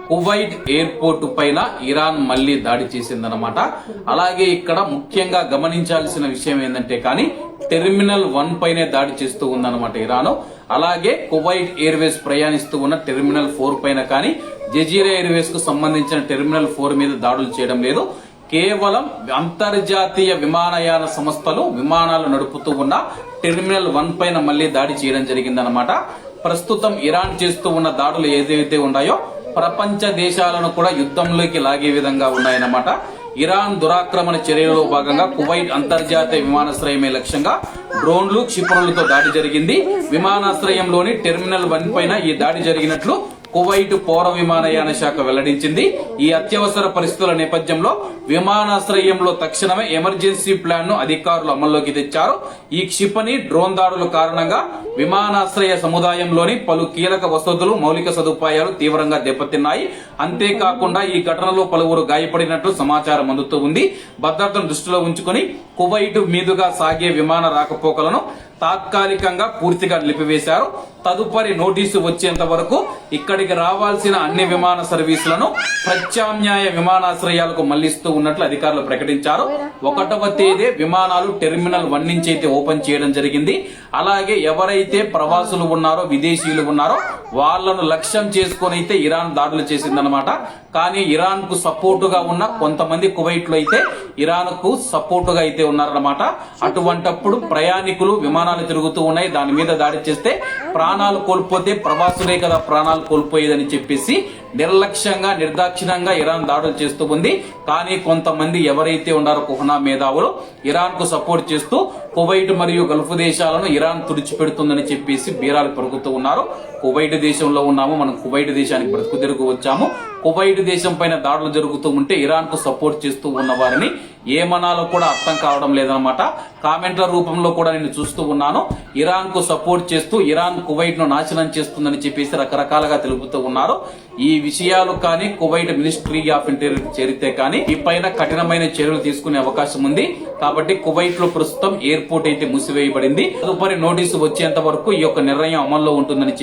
Kuwait airport పైన Iran మళ్లీ దాడి చేసిందన్నమాట. అలాగే ఇక్కడ ముఖ్యంగా గమనించాల్సిన విషయం ఏంటంటే కానీ టెర్మినల్ 1 పైనే దాడి చేస్తూ ఉందన్నమాట ఇరాన్. అలాగే కువైట్ ఎయిర్వేస్ ప్రయాణిస్తూ ఉన్న టెర్మినల్ 4 పైన కానీ జజీరా ఎయిర్వేస్ కు సంబంధించిన టెర్మినల్ 4 మీద దాడులు చేయడం లేదు. కేవలం అంతర్జాతీయ విమానయాన సంస్థలు విమానాలు నడుపుతూ ఉన్న టెర్మినల్ 1 పైన మళ్లీ దాడి చేయడం జరిగిందన్నమాట. ప్రస్తుతం ఇరాన్ చేస్తూ ఉన్న దాడులు ఏదైతే ఉన్నాయో ప్రపంచ దేశాలను కూడా యుద్ధంలోకి లాగే విధంగా ఉన్నాయన్నమాట. ఇరాన్ దురాక్రమణ చర్యలలో భాగంగా కువైట్ అంతర్జాతీయ విమానాశ్రయమే లక్ష్యంగా డ్రోన్లు క్షిపణులతో దాడి జరిగింది. విమానాశ్రయంలోని టెర్మినల్ 1 పైన ఈ దాడి జరిగినట్లు కువైట్ పౌర విమానయాన శాఖ వెల్లడించింది. ఈ అత్యవసర పరిస్థితుల నేపథ్యంలో విమానాశ్రయంలో తక్షణమే ఎమర్జెన్సీ ప్లాన్ ను అధికారులు అమల్లోకి తెచ్చారు. ఈ క్షిపణి డ్రోన్ దాడుల కారణంగా విమానాశ్రయ సముదాయంలోని పలు కీలక వసతులు మౌలిక సదుపాయాలు తీవ్రంగా దెబ్బతిన్నాయి. అంతేకాకుండా ఈ ఘటనలో పలువురు గాయపడినట్లు సమాచారం అందుతూ ఉంది. భద్రతను దృష్టిలో ఉంచుకుని కువైట్ మీదుగా సాగే విమాన రాకపోకలను తాత్కాలికంగా పూర్తిగా నిలిపివేశారు. తదుపరి నోటీసు వచ్చేంత వరకు ఇక్కడికి రావాల్సిన అన్ని విమాన సర్వీసులను ప్రత్యామ్నాయ విమానాశ్రయాలకు మళ్లిస్తూ ఉన్నట్లు అధికారులు ప్రకటించారు. 1వ తేదీ విమానాలు టెర్మినల్ 1 నుంచి అయితే ఓపెన్ చేయడం జరిగింది. అలాగే ఎవరైతే ప్రవాసులు ఉన్నారో విదేశీయులు ఉన్నారో వాళ్లను లక్ష్యం చేసుకుని అయితే ఇరాన్ దాడులు చేసిందనమాట. కానీ ఇరాన్ కు సపోర్టుగా ఉన్న కొంతమంది కువైట్ లో అయితే ఇరాన్ కు సపోర్టుగా అయితే ఉన్నారన్నమాట. అటువంటప్పుడు ప్రయాణికులు విమానాలు తిరుగుతూ ఉన్నాయి, దాని మీద దాడి చేస్తే ప్రాణాలు కోల్పోతే ప్రవాసులే కదా ప్రాణాలు కోల్పోయేదని చెప్పేసి నిర్లక్ష్యంగా నిర్దాక్షిణ్యంగా ఇరాన్ దాడులు చేస్తూ ఉంది. కానీ కొంతమంది ఎవరైతే ఉన్నారో కుహనా మేధావులు ఇరాన్ కు సపోర్ట్ చేస్తూ కువైట్ మరియు గల్ఫ్ దేశాలను ఇరాన్ తుడిచిపెడుతుందని చెప్పేసి బీరాలు పెరుగుతూ ఉన్నారు. కువైట్ దేశంలో ఉన్నాము, మనం కువైట్ దేశానికి బ్రతుకు తిరుగు వచ్చాము. కువైట్ దేశం పైన దాడులు జరుగుతూ ఉంటే ఇరాన్ కు సపోర్ట్ చేస్తూ ఉన్న వారిని ఏమనాలో కూడా అర్థం కావడం లేదనమాట. కామెంట్ల రూపంలో కూడా నేను చూస్తూ ఉన్నాను. ఇరాన్ కు సపోర్ట్ చేస్తూ ఇరాన్ కువైట్ ను నాశనం చేస్తుందని చెప్పేసి రకరకాలుగా తెలుపుతూ ఉన్నారు. ఈ విషయాలు కానీ కువైట్ మినిస్ట్రీ ఆఫ్ ఇంటీరియర్ చేరితే కానీ ఈ పైన కఠినమైన చర్యలు తీసుకునే అవకాశం ఉంది. కాబట్టి కువైట్ లో ప్రస్తుతం ఎయిర్పోర్ట్ అయితే మూసివేయబడింది. తదుపరి నోటీసు వచ్చేంత వరకు ఈ యొక్క నిర్ణయం అమల్లో ఉంటుందని